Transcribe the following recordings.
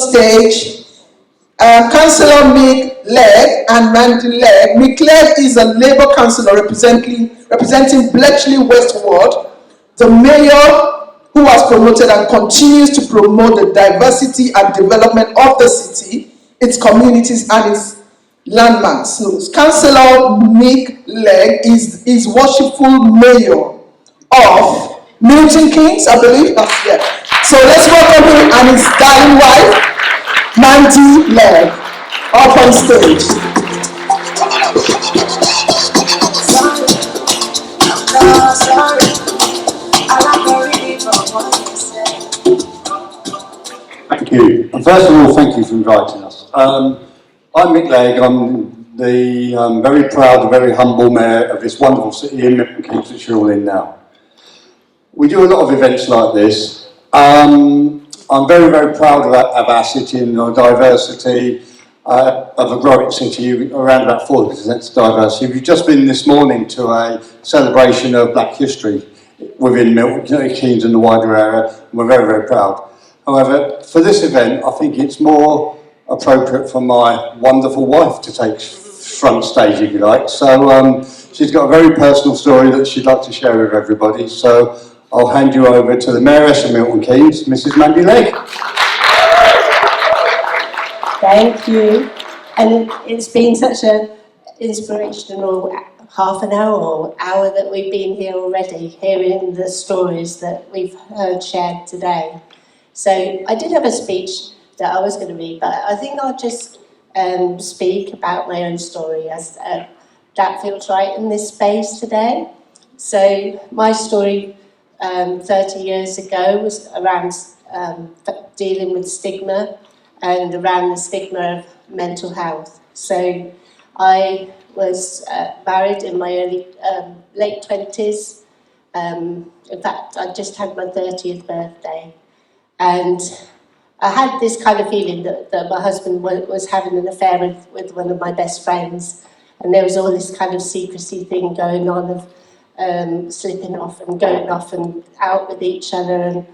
stage Councillor Mick Legg and Mandy Legg. Mick Legg is a Labour councillor representing Bletchley West Ward, the mayor who has promoted and continues to promote the diversity and development of the city, its communities and its landmarks. So Councillor Mick Legg is worshipful mayor of Milton Keynes, I believe. Yeah. So let's welcome him and his darling wife, Mandy Legg, up on stage. Thank you. And first of all, thank you for inviting us. I'm Mick Legg. I'm the very proud and very humble mayor of this wonderful city in Milton Keynes, which you're all in now. We do a lot of events like this. I'm very, very proud of our city and our diversity, of a growing city, around about 40% diversity. We've just been this morning to a celebration of Black history within Milton Keynes and the wider area, and we're very, very proud. However, for this event, I think it's more appropriate for my wonderful wife to take front stage, if you like. So she's got a very personal story that she'd like to share with everybody. So I'll hand you over to the Mayoress of Milton Keynes, Mrs. Mandy Legg. Thank you. And it's been such an inspirational half an hour or hour that we've been here already, hearing the stories that we've heard shared today. So I did have a speech that I was going to read, but I think I'll just speak about my own story, as that feels right in this space today. So my story 30 years ago was around dealing with stigma and around the stigma of mental health. So I was married in my late 20s. In fact, I just had my 30th birthday. And I had this kind of feeling that my husband was having an affair with one of my best friends. And there was all this kind of secrecy thing going on of slipping off and going off and out with each other.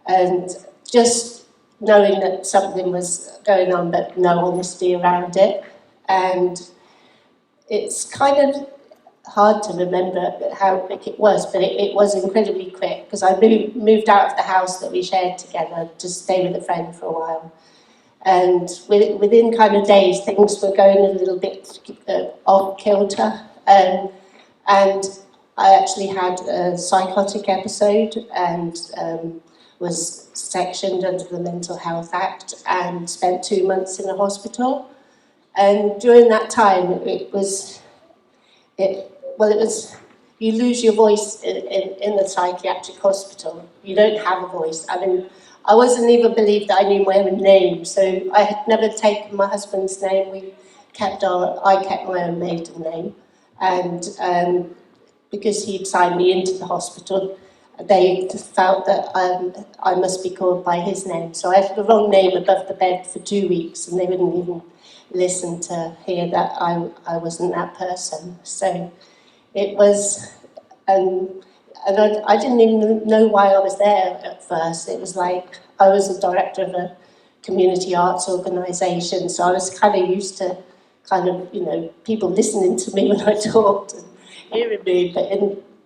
And just knowing that something was going on, but no honesty around it. And it's kind of hard to remember how quick it was, but it was incredibly quick, because I moved out of the house that we shared together to stay with a friend for a while. And within kind of days, things were going a little bit off kilter. And I actually had a psychotic episode and was sectioned under the Mental Health Act and spent 2 months in a hospital. And during that time, you lose your voice in the psychiatric hospital. You don't have a voice. I mean, I wasn't even believed that I knew my own name, so I had never taken my husband's name. I kept my own maiden name, and because he'd signed me into the hospital, they felt that I must be called by his name. So I had the wrong name above the bed for 2 weeks, and they wouldn't even listen to hear that I wasn't that person. So it was, and I didn't even know why I was there at first. It was like I was the director of a community arts organisation, so I was kind of used to people listening to me when I talked and hearing me. But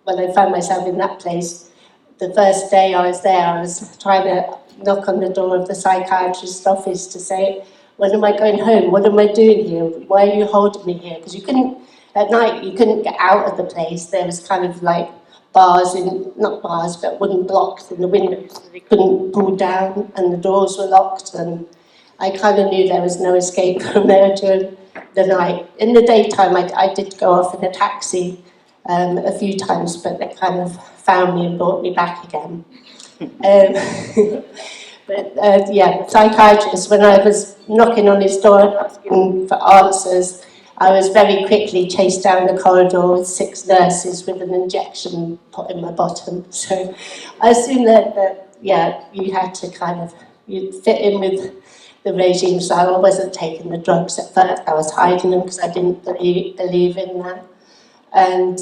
when I found myself in that place, the first day I was there, I was trying to knock on the door of the psychiatrist's office to say, when am I going home? What am I doing here? Why are you holding me here? Because at night, you couldn't get out of the place. There was kind of like not bars, but wooden blocks in the windows that they couldn't pull down, and the doors were locked, and I kind of knew there was no escape from there during the night. In the daytime, I did go off in a taxi a few times, but they kind of found me and brought me back again. The psychiatrist, when I was knocking on his door and asking for answers, I was very quickly chased down the corridor with 6 nurses with an injection put in my bottom. So I assumed that you had to you'd fit in with the regime, so I wasn't taking the drugs at first. I was hiding them because I didn't believe in that. And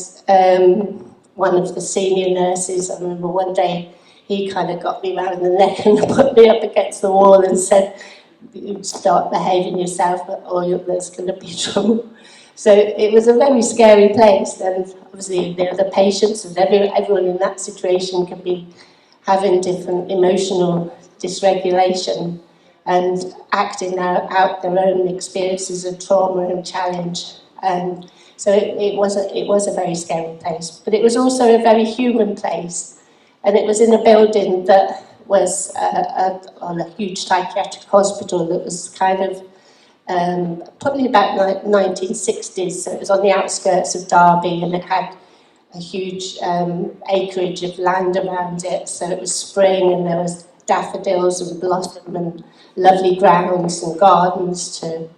one of the senior nurses, I remember one day, he kind of got me round the neck and put me up against the wall and said, you start behaving yourself or there's going to be trouble. So it was a very scary place, and obviously the patients and everyone in that situation can be having different emotional dysregulation and acting out their own experiences of trauma and challenge. And so it was a very scary place, but it was also a very human place, and it was in a building that was on a huge psychiatric hospital that was kind of probably about 1960s, so it was on the outskirts of Derby, and it had a huge acreage of land around it, so it was spring and there was daffodils and blossom and lovely grounds and gardens to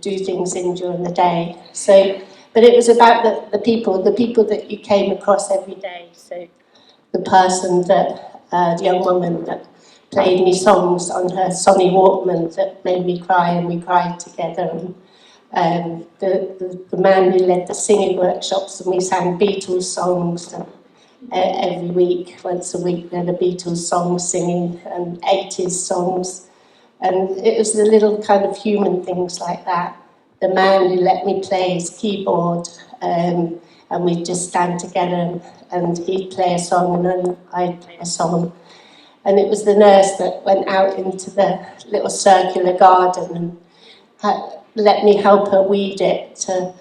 do things in during the day. So, but it was about the people that you came across every day. So the person that, the young woman that played me songs on her Sonny Walkman that made me cry, and we cried together. And the man who led the singing workshops, and we sang Beatles songs every week, once a week, we had a Beatles song singing and 80s songs. And it was the little kind of human things like that. The man who let me play his keyboard, and we'd just stand together and he'd play a song and then I'd play a song. And it was the nurse that went out into the little circular garden and let me help her weed it to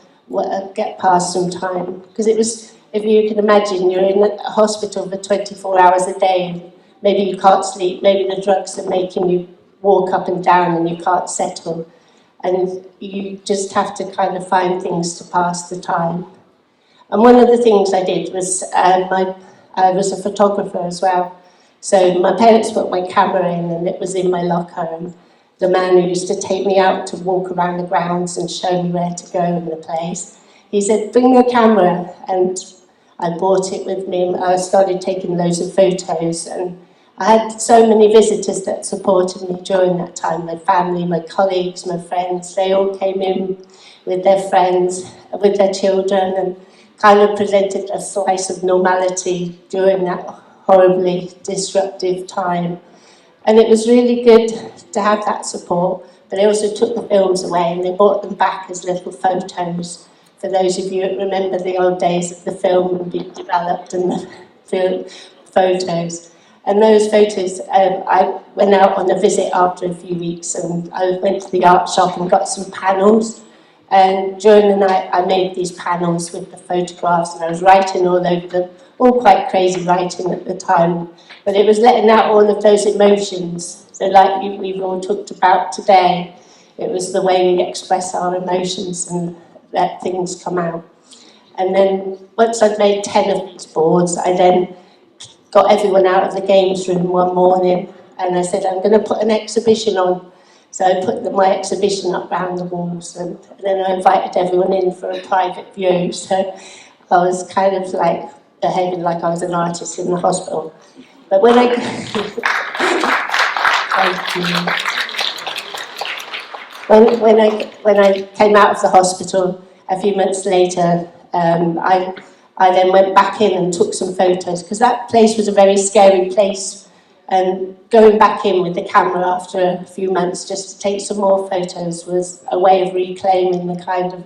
get past some time. Because it was, if you can imagine, you're in a hospital for 24 hours a day, and maybe you can't sleep, maybe the drugs are making you walk up and down and you can't settle. And you just have to kind of find things to pass the time. And one of the things I did was, I was a photographer as well. So my parents put my camera in and it was in my locker, and the man who used to take me out to walk around the grounds and show me where to go in the place, he said, bring your camera, and I brought it with me. I started taking loads of photos, and I had so many visitors that supported me during that time. My family, my colleagues, my friends, they all came in with their friends, with their children, and kind of presented a slice of normality during that horribly disruptive time. And it was really good to have that support, but they also took the films away and they brought them back as little photos. For those of you that remember the old days of the film being developed and the film photos. And those photos, I went out on a visit after a few weeks, and I went to the art shop and got some panels. And during the night, I made these panels with the photographs, and I was writing all over them, all quite crazy writing at the time. But it was letting out all of those emotions. So like we've all talked about today, it was the way we express our emotions and let things come out. And then once I'd made 10 of these boards, I then got everyone out of the games room one morning, and I said, I'm going to put an exhibition on. So I put my exhibition up round the walls, and then I invited everyone in for a private view. So I was kind of like behaving like I was an artist in the hospital. But when I thank you. When I came out of the hospital a few months later, I then went back in and took some photos, because that place was a very scary place. And going back in with the camera after a few months just to take some more photos was a way of reclaiming the kind of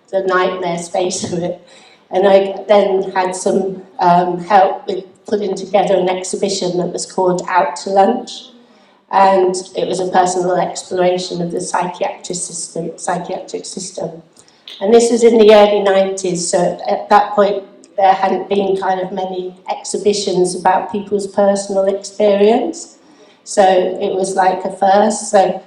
the nightmare space of it. And I then had some help with putting together an exhibition that was called Out to Lunch. And it was a personal exploration of the psychiatric system. And this was in the early 90s, so at that point there hadn't been kind of many exhibitions about people's personal experience. So it was like a first. So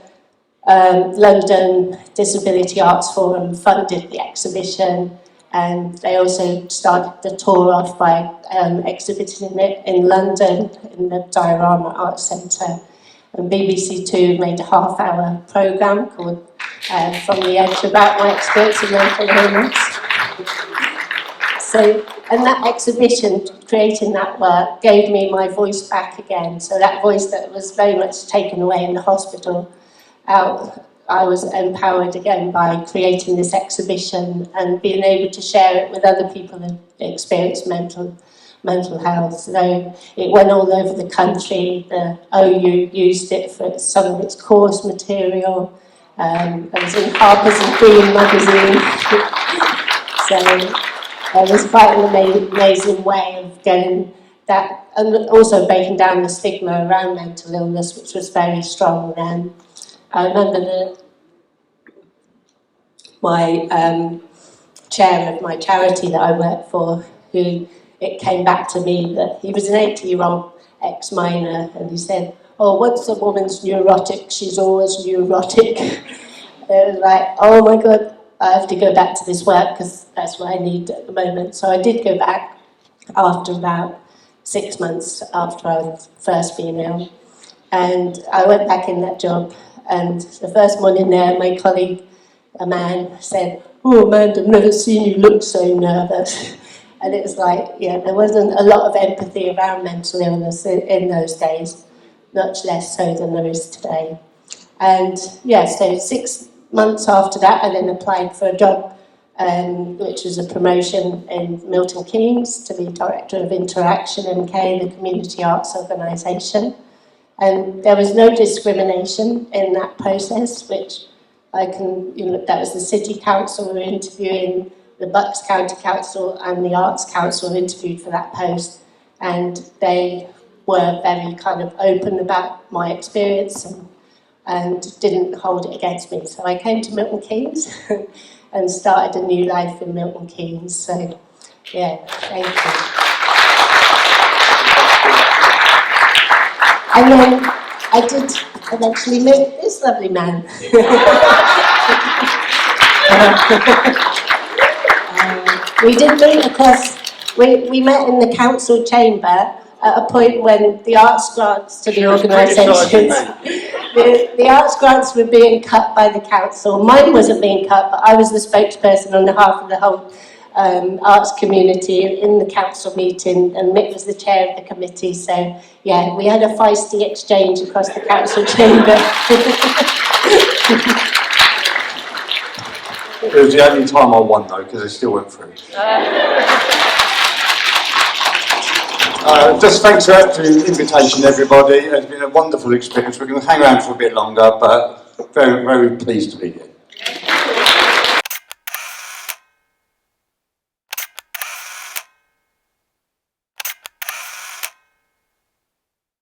London Disability Arts Forum funded the exhibition, and they also started the tour off by exhibiting it in London in the Diorama Arts Centre. And BBC Two made a half-hour programme called From the Edge about my experience of mental illness. So, and that exhibition, creating that work, gave me my voice back again. So that voice that was very much taken away in the hospital, I was empowered again by creating this exhibition and being able to share it with other people who experience mental mental health. So it went all over the country. The OU used it for some of its course material. I was in Harper's and Queen magazine. So it was quite an amazing way of getting that, and also breaking down the stigma around mental illness, which was very strong then. I remember that my chair of my charity that I worked for, who it came back to me that he was an 80-year-old ex-miner, and he said, "Oh, once a woman's neurotic, she's always neurotic." It was like, oh my God, I have to go back to this work because that's what I need at the moment. So I did go back after about 6 months after I was first been ill. And I went back in that job, and the first morning there, my colleague, a man, said, "Oh, Amanda, I've never seen you look so nervous." And it was like, yeah, there wasn't a lot of empathy around mental illness in those days, much less so than there is today. And yeah, so 6 months after that, I then applied for a job, which was a promotion in Milton Keynes to be Director of Interaction MK, the Community Arts Organisation. And there was no discrimination in that process, which that was the City Council were interviewing, the Bucks County Council and the Arts Council were interviewed for that post, and they were very kind of open about my experience and didn't hold it against me. So I came to Milton Keynes and started a new life in Milton Keynes. So, yeah, thank you. And then I did eventually meet this lovely man. We did meet across, we met in the council chamber at a point when the arts grants to the organisations, the arts grants were being cut by the council. Mine wasn't being cut, but I was the spokesperson on behalf of the whole arts community in the council meeting, and Mick was the chair of the committee. So yeah, we had a feisty exchange across the council chamber. It was the only time I won though, because I still went through. Just thanks for the invitation, everybody. It's been a wonderful experience. We're going to hang around for a bit longer, but very, very pleased to be here.